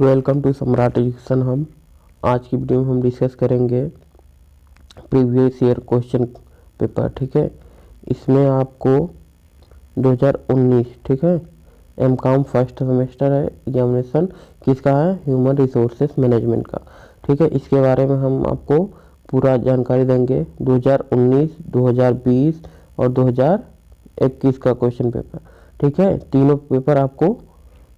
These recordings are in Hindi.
वेलकम टू सम्राट एजुकेशन। हम आज की वीडियो में हम डिस्कस करेंगे प्रीवियस ईयर क्वेश्चन पेपर। ठीक है, इसमें आपको 2019 ठीक है एमकॉम फर्स्ट सेमेस्टर है, एग्जामिनेशन किसका है, ह्यूमन रिसोर्सेज मैनेजमेंट का। ठीक है, इसके बारे में हम आपको पूरा जानकारी देंगे। 2019, 2020 और 2021 का क्वेश्चन पेपर। ठीक है, तीनों पेपर आपको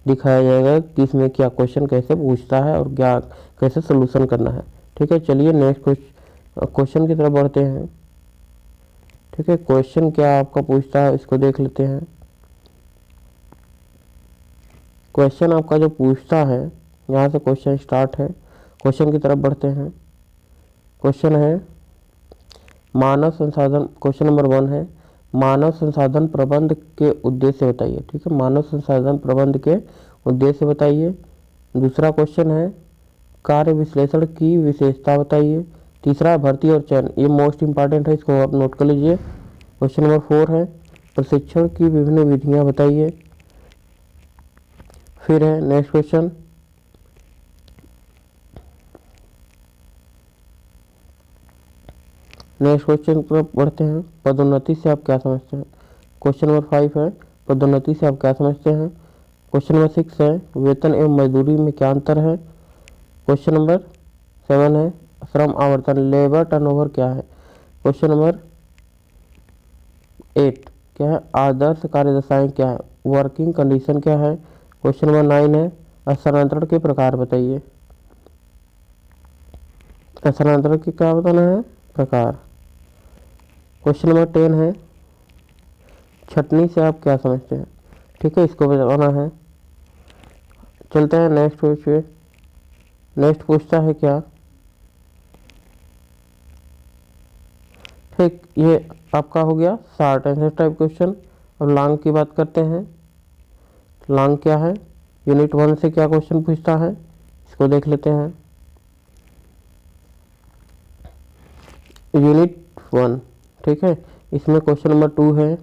दिखाया जाएगा कि इसमें क्या क्वेश्चन कैसे पूछता है और क्या कैसे सोल्यूशन करना है। ठीक है, चलिए नेक्स्ट क्वेश्चन की तरफ बढ़ते हैं। ठीक है, क्वेश्चन क्या आपका पूछता है इसको देख लेते हैं। क्वेश्चन आपका जो पूछता है, यहाँ से क्वेश्चन स्टार्ट है, क्वेश्चन की तरफ बढ़ते हैं। क्वेश्चन है मानव संसाधन, क्वेश्चन नंबर 1 है मानव संसाधन प्रबंध के उद्देश्य बताइए। ठीक है, मानव संसाधन प्रबंध के उद्देश्य बताइए। दूसरा क्वेश्चन है कार्य विश्लेषण की विशेषता बताइए। तीसरा भर्ती और चयन, ये मोस्ट इंपॉर्टेंट है, इसको आप नोट कर लीजिए। क्वेश्चन नंबर 4 है प्रशिक्षण की विभिन्न विधियां बताइए। फिर है नेक्स्ट क्वेश्चन पर बढ़ते हैं, पदोन्नति से आप क्या समझते हैं। क्वेश्चन नंबर 5 है पदोन्नति से आप क्या समझते हैं। क्वेश्चन नंबर 6 है वेतन एवं मजदूरी में क्या अंतर है। क्वेश्चन नंबर 7 है श्रम आवर्तन, लेबर टर्नओवर क्या है। क्वेश्चन नंबर 8 क्या है आदर्श कार्यदशाएं क्या है, वर्किंग कंडीशन क्या है। क्वेश्चन नंबर 9 है स्थानांतरण के प्रकार बताइए। स्थानांतरण के क्या बताना है, प्रकार। क्वेश्चन नंबर 10 है छटनी से आप क्या समझते हैं। ठीक है, इसको बताना है। चलते हैं नेक्स्ट क्वेश्चन। नेक्स्ट पूछता है क्या, ठीक ये आपका हो गया शॉर्ट आंसर टाइप क्वेश्चन। अब लॉन्ग की बात करते हैं। लॉन्ग क्या है, यूनिट 1 से क्या क्वेश्चन पूछता है इसको देख लेते हैं। यूनिट 1 ठीक है, इसमें क्वेश्चन नंबर 2 है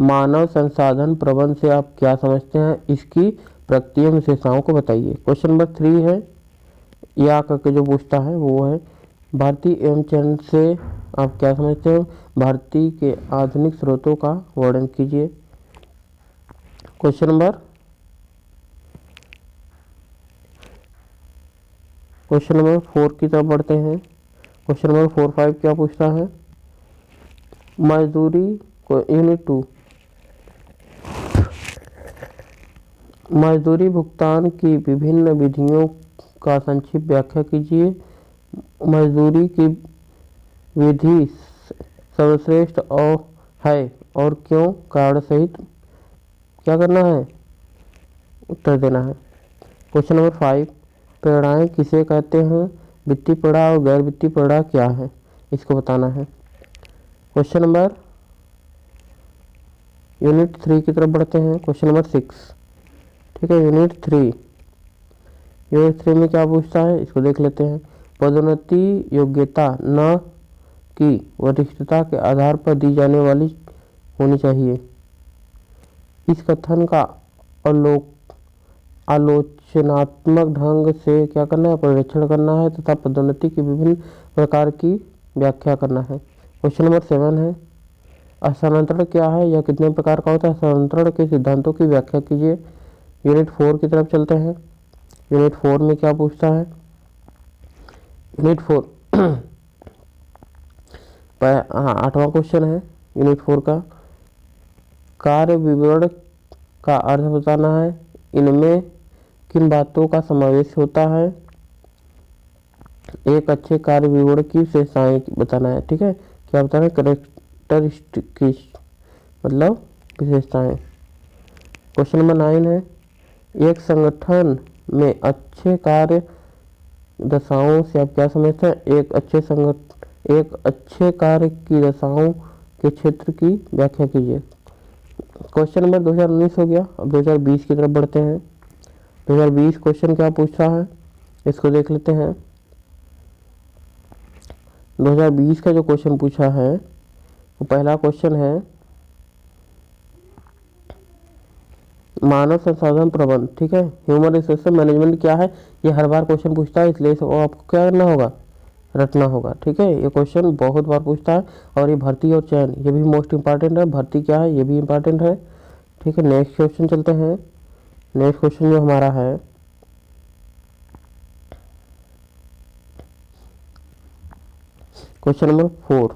मानव संसाधन प्रबंध से आप क्या समझते हैं, इसकी प्रकृति विशेषताओं को बताइए। क्वेश्चन नंबर 3 है या करके जो पूछता है वो है भारतीय एवं चयन से आप क्या समझते हो, भारतीय के आधुनिक स्रोतों का वर्णन कीजिए। क्वेश्चन नंबर 4 की तरफ बढ़ते हैं। क्वेश्चन नंबर 4, 5 क्या पूछता है, मजदूरी को यूनिट 2 मजदूरी भुगतान की विभिन्न विधियों का संक्षिप्त व्याख्या कीजिए। मजदूरी की विधि सर्वश्रेष्ठ और है और क्यों, कारण सहित क्या करना है, उत्तर देना है। क्वेश्चन नंबर 5 प्रेरणाएं किसे कहते हैं, वित्तीय प्रेरणा और गैर वित्तीय प्रेरणा क्या है, इसको बताना है। क्वेश्चन नंबर यूनिट 3 की तरफ बढ़ते हैं। क्वेश्चन नंबर 6 ठीक है, यूनिट 3 में क्या पूछता है इसको देख लेते हैं। पदोन्नति योग्यता न कि वरिष्ठता के आधार पर दी जाने वाली होनी चाहिए। इस कथन का आलोचनात्मक ढंग से क्या करना है, परीक्षण करना है तथा पदोन्नति की विभिन्न प्रकार की व्याख्या करना है। क्वेश्चन नंबर 7 है स्थानांतरण क्या है, यह कितने प्रकार का होता है, स्थानांतरण के सिद्धांतों की व्याख्या कीजिए। यूनिट 4 की तरफ चलते हैं। यूनिट 4 में क्या पूछता है, यूनिट 4 8वां क्वेश्चन है यूनिट 4 का, कार्य विवरण का अर्थ बताना है, इनमें किन बातों का समावेश होता है, एक अच्छे कार्य विवरण की विशेषताएं बताना है। ठीक है, क्या बताना है, कैरेक्टरिस्टिक्स मतलब विशेषताएं। क्वेश्चन नंबर 9 है एक संगठन में अच्छे कार्य दशाओं से आप क्या समझते हैं, एक अच्छे कार्य की दशाओं के क्षेत्र की व्याख्या कीजिए। क्वेश्चन नंबर 2019 हो गया। अब 2020 की तरफ बढ़ते हैं। 2020 क्वेश्चन क्या पूछ रहा है इसको देख लेते हैं। 2020 का जो क्वेश्चन पूछा है वो पहला क्वेश्चन है मानव संसाधन प्रबंध, ठीक है, ह्यूमन रिसोर्स मैनेजमेंट क्या है, ये हर बार क्वेश्चन पूछता है, इसलिए इसको आपको क्या करना होगा, रटना होगा, ठीक है। ये क्वेश्चन बहुत बार पूछता है। और ये भर्ती और चयन, ये भी मोस्ट इंपॉर्टेंट है। भर्ती क्या है, ये भी इंपॉर्टेंट है, ठीक है। नेक्स्ट क्वेश्चन चलते हैं। नेक्स्ट क्वेश्चन जो हमारा है, क्वेश्चन नंबर 4,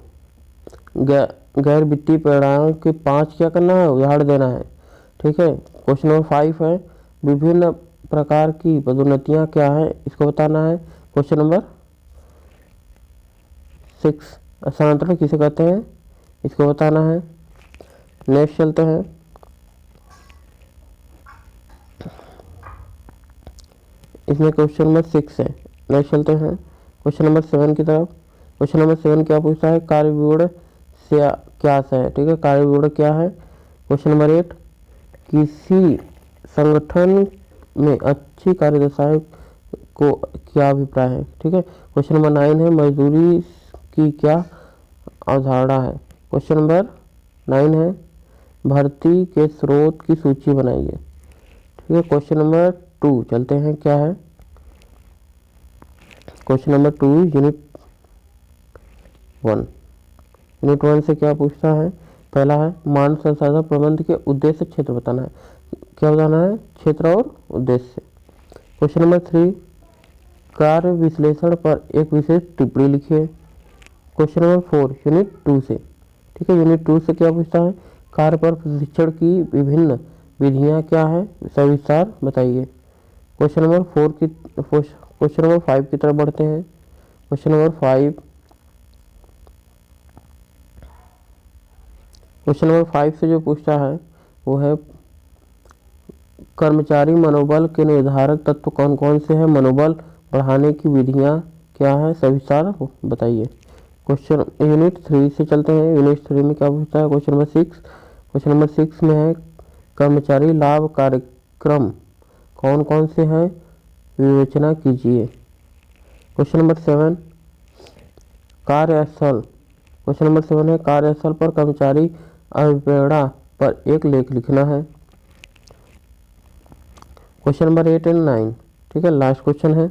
गैर वित्तीय परिणामों के 5 क्या करना है, उदाहरण देना है, ठीक है। क्वेश्चन नंबर 5 है, विभिन्न प्रकार की पदोन्नतियां क्या है, इसको बताना है। क्वेश्चन नंबर 6, स्थानांतरण किसे कहते हैं, इसको बताना है। नेक्स्ट चलते हैं। इसमें क्वेश्चन नंबर 6 है। नेक्स्ट चलते हैं क्वेश्चन नंबर 7 की तरफ। क्वेश्चन नंबर 7 क्या पूछता है, कार्य विवरण से क्या है, ठीक है, कार्य विवरण क्या है। क्वेश्चन नंबर 8, किसी संगठन में अच्छी कार्यदशाएं को क्या अभिप्राय है, ठीक है। क्वेश्चन नंबर 9 है, मजदूरी की क्या अवधारणा है। क्वेश्चन नंबर 9 है, भर्ती के स्रोत की सूची बनाइए, ठीक है। क्वेश्चन नंबर 2 चलते हैं, क्या है क्वेश्चन नंबर 2, यूनिट 1। यूनिट 1 से क्या पूछता है, पहला है मानव संसाधन प्रबंध के उद्देश्य क्षेत्र बताना है, क्या बताना है, क्षेत्र और उद्देश्य। क्वेश्चन नंबर 3, कार्य विश्लेषण पर एक विशेष टिप्पणी लिखिए। क्वेश्चन नंबर 4 यूनिट 2 से, ठीक है, यूनिट 2 से क्या पूछता है, कार्य पर प्रशिक्षण की विभिन्न विधियां क्या है, सविस्तार बताइए। क्वेश्चन नंबर 4 की क्वेश्चन नंबर 5 की तरफ बढ़ते हैं। क्वेश्चन नंबर 5, क्वेश्चन नंबर 5 से जो पूछता है वो है, कर्मचारी मनोबल के निर्धारक तत्व कौन कौन से हैं, मनोबल बढ़ाने की विधियां क्या है, सविस्तार बताइए। क्वेश्चन यूनिट 3 से चलते हैं। यूनिट 3 में क्या पूछता है, क्वेश्चन नंबर 6। क्वेश्चन नंबर 6 में है, कर्मचारी लाभ कार्यक्रम कौन कौन से हैं, विवेचना कीजिए। क्वेश्चन नंबर 7, कार्यस्थल। क्वेश्चन नंबर 7 है, कार्यस्थल पर कर्मचारी अभिप्रेरणा पर एक लेख लिखना है। क्वेश्चन नंबर 8 एंड 9, ठीक है, लास्ट क्वेश्चन है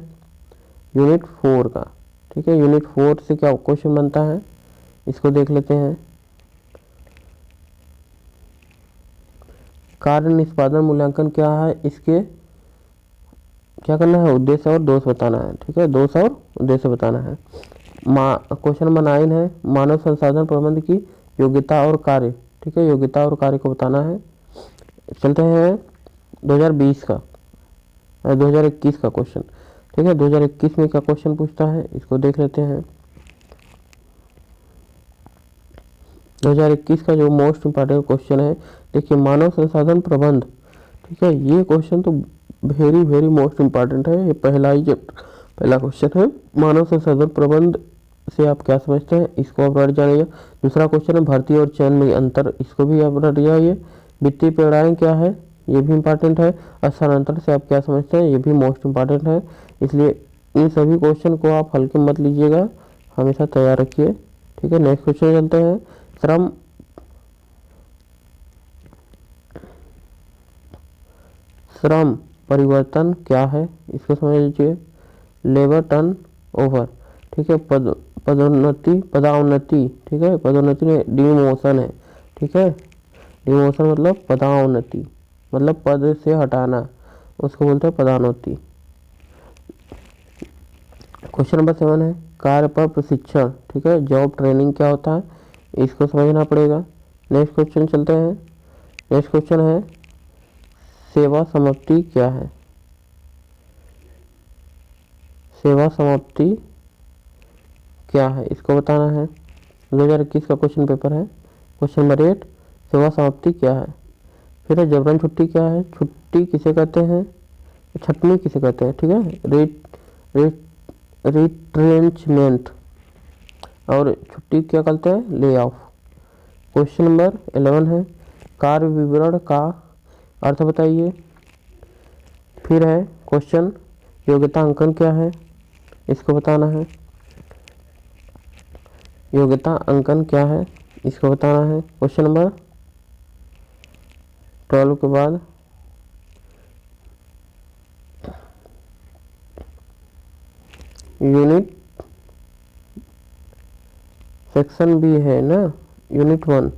यूनिट 4 का, ठीक है। यूनिट 4 से क्या क्वेश्चन बनता है, इसको देख लेते हैं। कार्य निष्पादन मूल्यांकन क्या है, इसके क्या करना है, उद्देश्य और दोष बताना है, ठीक है, दोष और उद्देश्य बताना है। क्वेश्चन नंबर 9 है, मानव संसाधन प्रबंध की योग्यता और कार्य, ठीक है, योग्यता और कार्य को बताना है। चलते हैं 2020 का 2021 का क्वेश्चन, ठीक है। 2021 में क्या क्वेश्चन पूछता है, इसको देख लेते हैं। 2021 का जो मोस्ट इम्पॉर्टेंट क्वेश्चन है, देखिए, मानव संसाधन प्रबंध, ठीक है, ये क्वेश्चन तो वेरी वेरी मोस्ट इम्पॉर्टेंट है। ये पहला क्वेश्चन है, मानव संसाधन प्रबंध से आप क्या समझते हैं, इसको आप रट जाइए। दूसरा क्वेश्चन है, भर्ती और चयन में अंतर, इसको भी आप रट जाइए। वित्तीय परिणाम क्या है, ये भी इम्पॉर्टेंट है। स्थानांतरण से आप क्या समझते हैं, ये भी मोस्ट इम्पॉर्टेंट है। इसलिए इन सभी क्वेश्चन को आप हल्के मत लीजिएगा, हमेशा तैयार रखिए, ठीक है। नेक्स्ट क्वेश्चन चलते हैं, श्रम परिवर्तन क्या है, इसको समझ लीजिए। लेबर टर्न ओवर, ठीक है, पदोन्नति, ठीक है, पदोन्नति में डिमोशन है, ठीक है। डिमोशन मतलब पदोन्नति, मतलब पद से हटाना, उसको बोलते हैं पदोन्नति। क्वेश्चन नंबर 7 है, कार्य पर प्रशिक्षण, ठीक है, जॉब ट्रेनिंग क्या होता है, इसको समझना पड़ेगा। नेक्स्ट क्वेश्चन चलते हैं। नेक्स्ट क्वेश्चन है, सेवा समाप्ति क्या है, सेवा समाप्ति क्या है, इसको बताना है। 2021 का क्वेश्चन पेपर है। क्वेश्चन नंबर 8, सेवा समाप्ति क्या है। फिर है, जबरन छुट्टी क्या है, छुट्टी किसे कहते हैं, छटनी किसे कहते हैं, ठीक है। रिट्रेंचमेंट और छुट्टी क्या कहते हैं, ले ऑफ। क्वेश्चन नंबर 11 है, कार्य विवरण का अर्थ बताइए। फिर है क्वेश्चन, योग्यता अंकन क्या है, इसको बताना है। योग्यता अंकन क्या है, इसको बताना है। क्वेश्चन नंबर 12 के बाद यूनिट सेक्शन भी है ना, यूनिट 1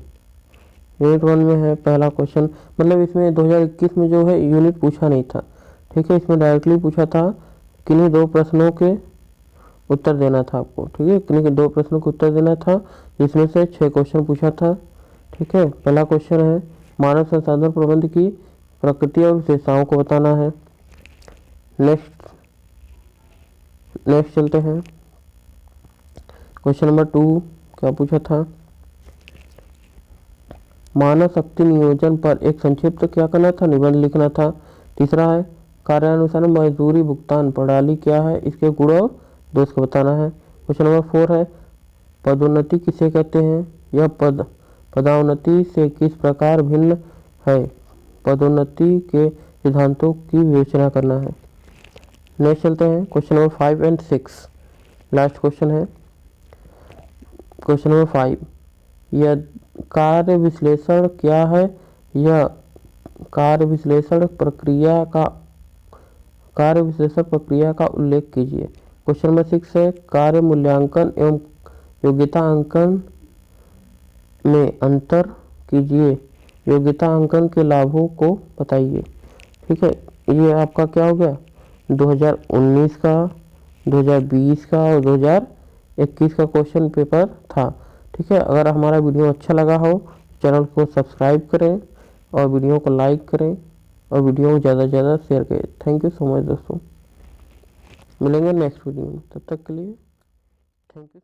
में है पहला क्वेश्चन। मतलब इसमें 2021 में जो है यूनिट पूछा नहीं था, ठीक है। इसमें डायरेक्टली पूछा था, किन्हीं 2 प्रश्नों के उत्तर देना था आपको, ठीक है। किन्हीं 2 प्रश्नों के उत्तर देना था, जिसमें से 6 क्वेश्चन पूछा था, ठीक है। पहला क्वेश्चन है मानव संसाधन प्रबंध की प्रकृति और विशेषताओं को बताना है। नेक्स्ट चलते हैं। क्वेश्चन नंबर 2 क्या पूछा था, मानव शक्ति नियोजन पर एक संक्षिप्त क्या करना था, निबंध लिखना था। तीसरा है कार्यानुसार मजदूरी भुगतान प्रणाली क्या है, इसके गुण और दोष को बताना है। क्वेश्चन नंबर 4 है पदोन्नति किसे कहते हैं, यह पदोन्नति से किस प्रकार भिन्न है, पदोन्नति के सिद्धांतों की विवेचना करना है। नेक्स्ट चलते हैं क्वेश्चन नंबर 5 और 6, लास्ट क्वेश्चन है। क्वेश्चन नंबर 5, यह कार्य विश्लेषण क्या है, यह कार्य विश्लेषण प्रक्रिया का उल्लेख कीजिए। क्वेश्चन नंबर 6 है कार्य मूल्यांकन एवं योग्यता अंकन में अंतर कीजिए, योग्यता अंकन के लाभों को बताइए, ठीक है। ये आपका क्या हो गया, 2019 का, 2020 का और 2021 का क्वेश्चन पेपर था, ठीक है। अगर हमारा वीडियो अच्छा लगा हो, चैनल को सब्सक्राइब करें और वीडियो को लाइक करें और वीडियो को ज़्यादा से ज़्यादा शेयर करें। थैंक यू सो मच दोस्तों, मिलेंगे नेक्स्ट वीडियो में, तब तक के लिए थैंक यू।